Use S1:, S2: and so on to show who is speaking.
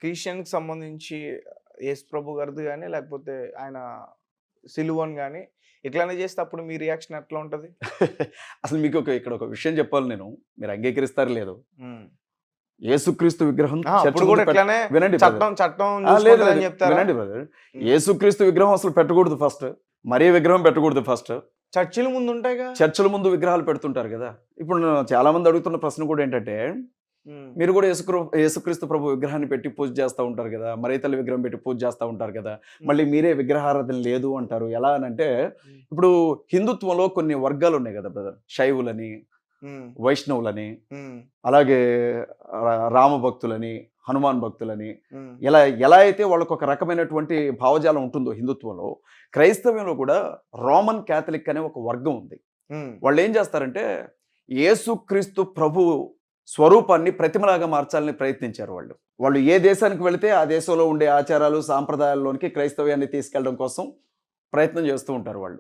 S1: క్రిస్టియన్‌కి సంబంధించి యేసు ప్రభు గారిది గాని, లేకపోతే ఆయన సిలువను గాని ఇట్లనే చేస్తే అప్పుడు మీ రియాక్షన్ ఎట్లా ఉంటది?
S2: అసలు మీకు ఇక్కడ ఒక విషయం చెప్పాలి నేను. మీరు అంగీకరిస్తారో లేదో.
S1: హ్మ్.
S2: యేసుక్రీస్తు విగ్రహం
S1: అప్పుడు
S2: చర్చ్
S1: కూడా
S2: ముందు
S1: ఇట్లానే
S2: వినండి బ్రదర్.
S1: చట్టం
S2: లేదు
S1: చూసుకుంటదని
S2: లేదు.
S1: చెప్తారా?
S2: వినండి బ్రదర్.
S1: హ్మ్.
S2: యేసుక్రీస్తు విగ్రహం అసలు పెట్టకూడదు ఫస్ట్. మరీ విగ్రహం పెట్టకూడదు ఫస్ట్.
S1: చర్చిల ముందు ఉంటాయిగా.
S2: చర్చిల ముందు విగ్రహాలు పెడుతుంటారు కదా! ఇప్పుడు చాలా మంది అడుగుతున్న ప్రశ్న కూడా ఏంటంటే,
S1: హ్మ్.
S2: మీరు కూడా యేసుక్రీస్తు ప్రభు విగ్రహాన్ని పెట్టి పూజ చేస్తా ఉంటారు కదా! మరియతల్లి విగ్రహం పెట్టి పూజ చేస్తా ఉంటారు కదా! మళ్ళీ మీరే విగ్రహారాధన లేదు అంటారు. ఎలా అనంటే,
S1: హ్మ్.
S2: ఇప్పుడు హిందుత్వంలో కొన్ని వర్గాలు ఉన్నాయి కదా బ్రదర్. శైవులని,
S1: హ్మ్.
S2: వైష్ణవులని,
S1: హ్మ్.
S2: అలాగే రామ భక్తులని, హనుమాన్ భక్తులని,
S1: హ్మ్.
S2: ఎలా అయితే వాళ్ళకు ఒక రకమైనటువంటి భావజాలం ఉంటుందో హిందుత్వంలో, క్రైస్తవ్యంలో కూడా రోమన్ క్యాథలిక్ అనే ఒక వర్గం ఉంది.
S1: హ్మ్.
S2: వాళ్ళు ఏం చేస్తారంటే, యేసుక్రీస్తు ప్రభువు స్వరూపాన్ని ప్రతిమలాగా మార్చాలని ప్రయత్నించారు వాళ్ళు. వాళ్ళు ఏ దేశానికి వెళితే ఆ దేశంలో ఉండే ఆచారాలు, సాంప్రదాయాల్లోనికి క్రైస్తవ్యాన్ని తీసుకెళ్ళడం కోసం ప్రయత్నం చేస్తూ ఉంటారు వాళ్ళు.